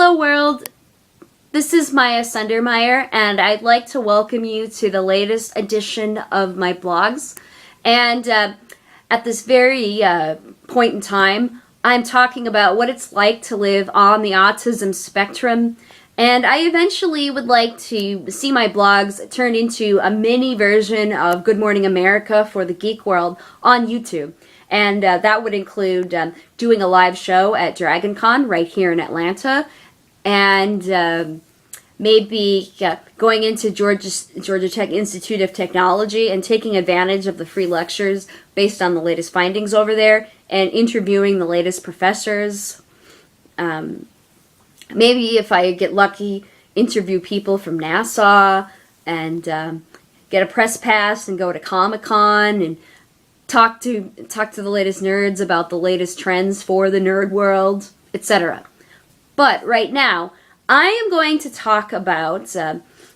Hello world, this is Maya Sundermeyer, and I'd like to welcome you to the latest edition of my blogs. And at this very point in time, I'm talking about what it's like to live on the autism spectrum. And I eventually would like to see my blogs turned into a mini version of Good Morning America for the geek world on YouTube. And that would include doing a live show at DragonCon right here in Atlanta, and maybe going into Georgia Tech Institute of Technology and taking advantage of the free lectures based on the latest findings over there and interviewing the latest professors. Maybe if I get lucky, interview people from NASA and get a press pass and go to Comic-Con and talk to the latest nerds about the latest trends for the nerd world, etc. But right now, I am going to talk about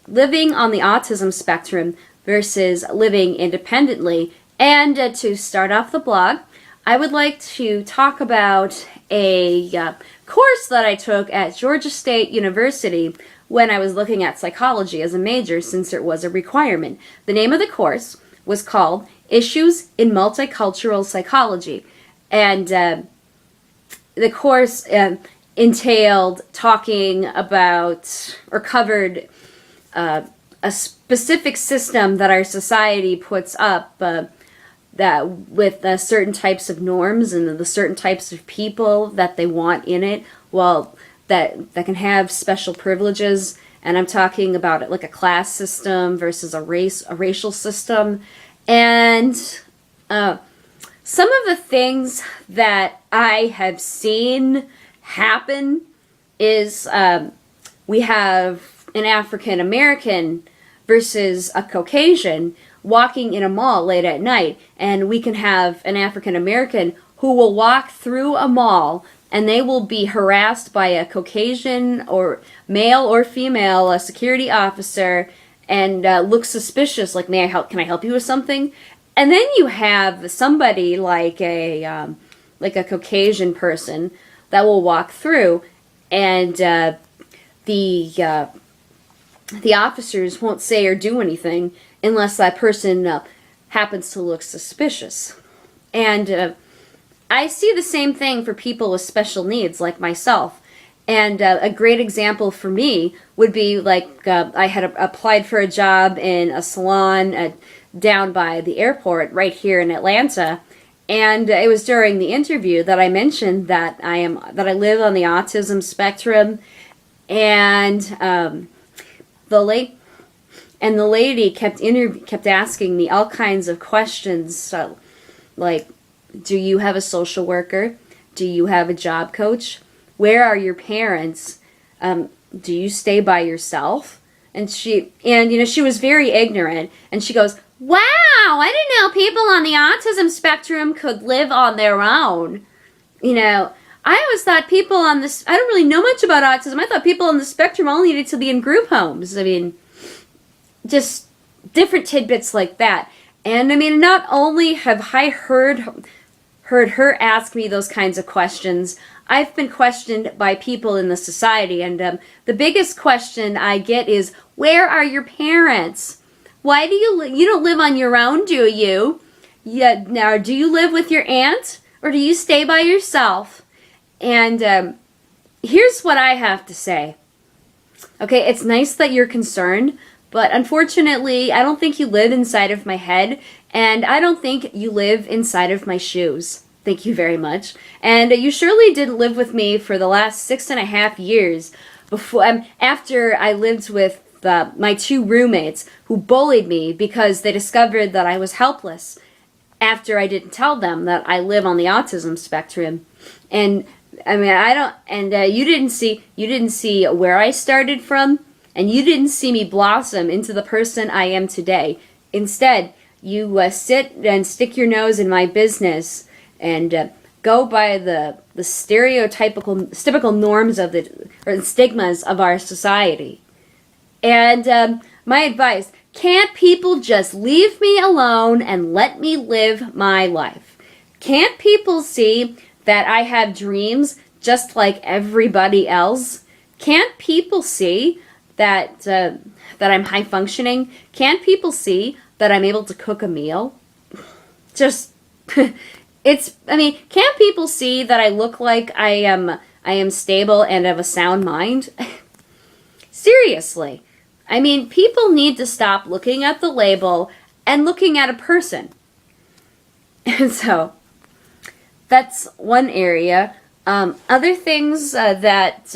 living on the autism spectrum versus living independently. And to start off the blog, I would like to talk about a course that I took at Georgia State University when I was looking at psychology as a major, since it was a requirement. The name of the course was called Issues in Multicultural Psychology. And the course entailed talking about, or covered, a specific system that our society puts up that with certain types of norms and the certain types of people that they want in it, well, that can have special privileges. And I'm talking about it like a class system versus a racial system. And some of the things that I have seen happen is we have an African American versus a Caucasian walking in a mall late at night, and we can have an African American who will walk through a mall and they will be harassed by a Caucasian or male or female, a security officer, and look suspicious, like, may I help? Can I help you with something? And then you have somebody like a Caucasian person that will walk through, and the officers won't say or do anything unless that person happens to look suspicious. And I see the same thing for people with special needs like myself. And a great example for me would be like I had applied for a job in a salon down by the airport right here in Atlanta, and it was during the interview that I mentioned that I live on the autism spectrum, and the lady kept asking me all kinds of questions, like, do you have a social worker? Do you have a job coach? Where are your parents? Do you stay by yourself? And she was very ignorant. And she goes, "Wow, I didn't know people on the autism spectrum could live on their own. I always thought people on this, I don't really know much about autism. I thought people on the spectrum only needed to be in group homes." I mean, just different tidbits like that. And I mean, not only have I heard her ask me those kinds of questions, I've been questioned by people in the society, and the biggest question I get is, where are your parents? Why do you don't live on your own, do you? Yeah, now, do you live with your aunt, or do you stay by yourself? And here's what I have to say. Okay, it's nice that you're concerned, but unfortunately, I don't think you live inside of my head, and I don't think you live inside of my shoes. Thank you very much. And you surely didn't live with me for the last 6.5 years after I lived with my two roommates who bullied me because they discovered that I was helpless after I didn't tell them that I live on the autism spectrum. And I mean, you didn't see where I started from, and you didn't see me blossom into the person I am today. Instead, you sit and stick your nose in my business and go by the stereotypical norms of or stigmas of our society. And my advice, can't people just leave me alone and let me live my life? Can't people see that I have dreams just like everybody else? Can't people see that that I'm high functioning? Can't people see that I'm able to cook a meal? Just I mean, can't people see that I look like I am stable and have a sound mind? Seriously. I mean, people need to stop looking at the label and looking at a person. And so, that's one area. Other things that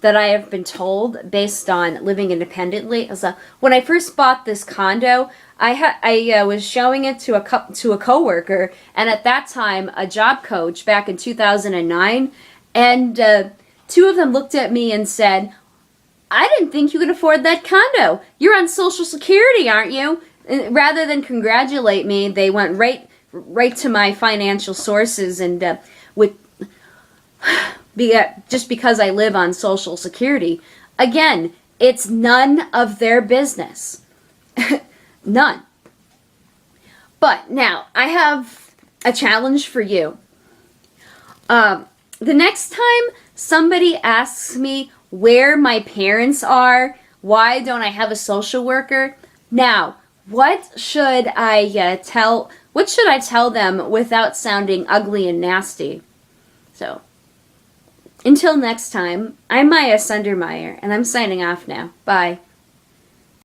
I have been told based on living independently is when I first bought this condo, I was showing it to a coworker, and at that time a job coach back in 2009, and two of them looked at me and said, "I didn't think you could afford that condo. You're on Social Security, aren't you?" And rather than congratulate me, they went right to my financial sources and with just because I live on Social Security. Again, it's none of their business. None. But now, I have a challenge for you. The next time somebody asks me where my parents are, why don't I have a social worker? Now, what should I tell them without sounding ugly and nasty? So, until next time, I'm Maya Sundermeyer, and I'm signing off now. Bye.